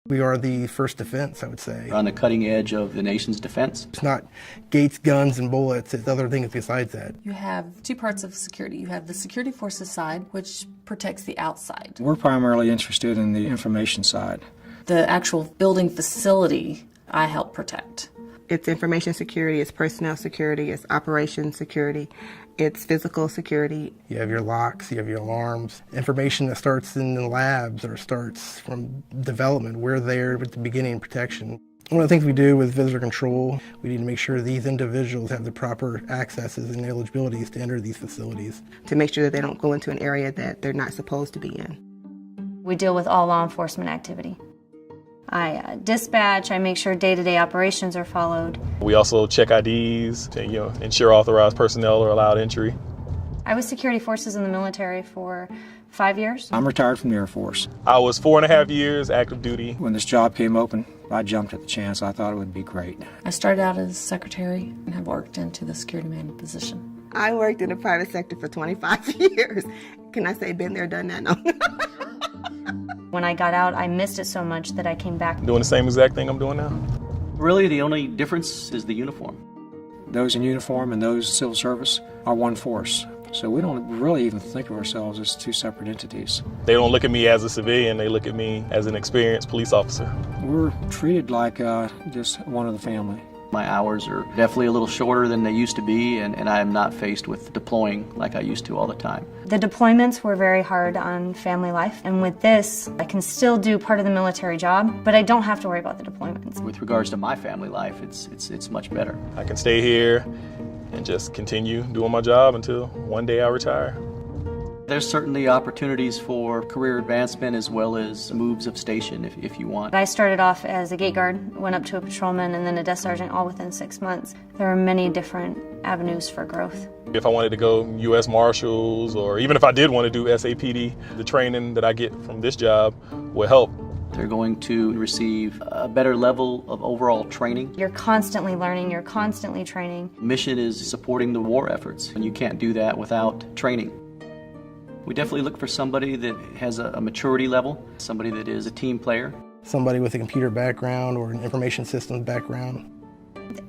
We are the first defense, I would say. We're on the cutting edge of the nation's defense. It's not gates, guns, and bullets. It's other things besides that. You have two parts of security. You have the security forces side, which protects the outside. We're primarily interested in the information side. The actual building facility, I help protect. It's information security, it's personnel security, it's operations security, it's physical security. You have your locks, you have your alarms. Information that starts in the labs or starts from development, we're there at the beginning protection. One of the things we do with visitor control, we need to make sure these individuals have the proper accesses and eligibilities to enter these facilities. To make sure that they don't go into an area that they're not supposed to be in. We deal with all law enforcement activity. I dispatch, I make sure day-to-day operations are followed. We also check IDs to ensure authorized personnel are allowed entry. I was security forces in the military for 5 years. I'm retired from the Air Force. I was 4.5 years active duty. When this job came open, I jumped at the chance. I thought it would be great. I started out as secretary and have worked into the security man position. I worked in the private sector for 25 years. Can I say been there, done that? No. When I got out, I missed it so much that I came back. Doing the same exact thing I'm doing now. Really, the only difference is the uniform. Those in uniform and those civil service are one force. So we don't really even think of ourselves as two separate entities. They don't look at me as a civilian, they look at me as an experienced police officer. We're treated like just one of the family. My hours are definitely a little shorter than they used to be, and I am not faced with deploying like I used to all the time. The deployments were very hard on family life, and with this, I can still do part of the military job, but I don't have to worry about the deployments. With regards to my family life, it's much better. I can stay here and just continue doing my job until one day I retire. There's certainly opportunities for career advancement as well as moves of station if you want. I started off as a gate guard, went up to a patrolman, and then a desk sergeant all within 6 months. There are many different avenues for growth. If I wanted to go U.S. Marshals, or even if I did want to do SAPD, the training that I get from this job will help. They're going to receive a better level of overall training. You're constantly learning, you're constantly training. Mission is supporting the war efforts, and you can't do that without training. We definitely look for somebody that has a maturity level, somebody that is a team player. Somebody with a computer background or an information systems background.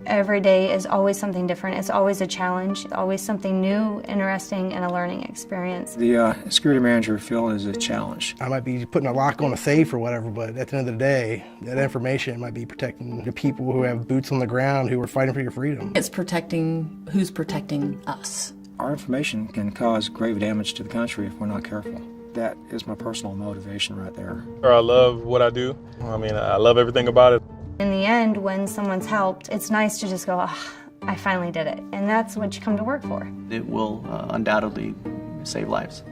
Every day is always something different. It's always a challenge, always something new, interesting, and a learning experience. The security manager field is a challenge. I might be putting a lock on a safe or whatever, but at the end of the day, that information might be protecting the people who have boots on the ground who are fighting for your freedom. It's protecting who's protecting us. Our information can cause grave damage to the country if we're not careful. That is my personal motivation right there. I love what I do. I love everything about it. In the end, when someone's helped, it's nice to just go, oh, I finally did it. And that's what you come to work for. It will undoubtedly save lives.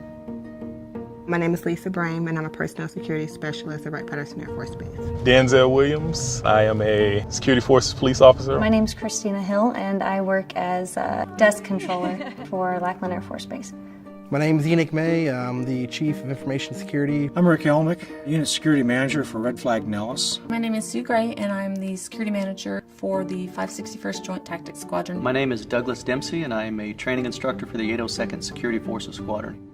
My name is Lisa Brame, and I'm a personnel security specialist at Wright-Patterson Air Force Base. Denzel Williams. I am a security forces police officer. My name's Christina Hill, and I work as a desk controller for Lackland Air Force Base. My name is Enoch May. I'm the Chief of Information Security. I'm Rick Elmick, Unit Security Manager for Red Flag Nellis. My name is Sue Gray, and I'm the security manager for the 561st Joint Tactics Squadron. My name is Douglas Dempsey, and I am a training instructor for the 802nd Security Forces Squadron.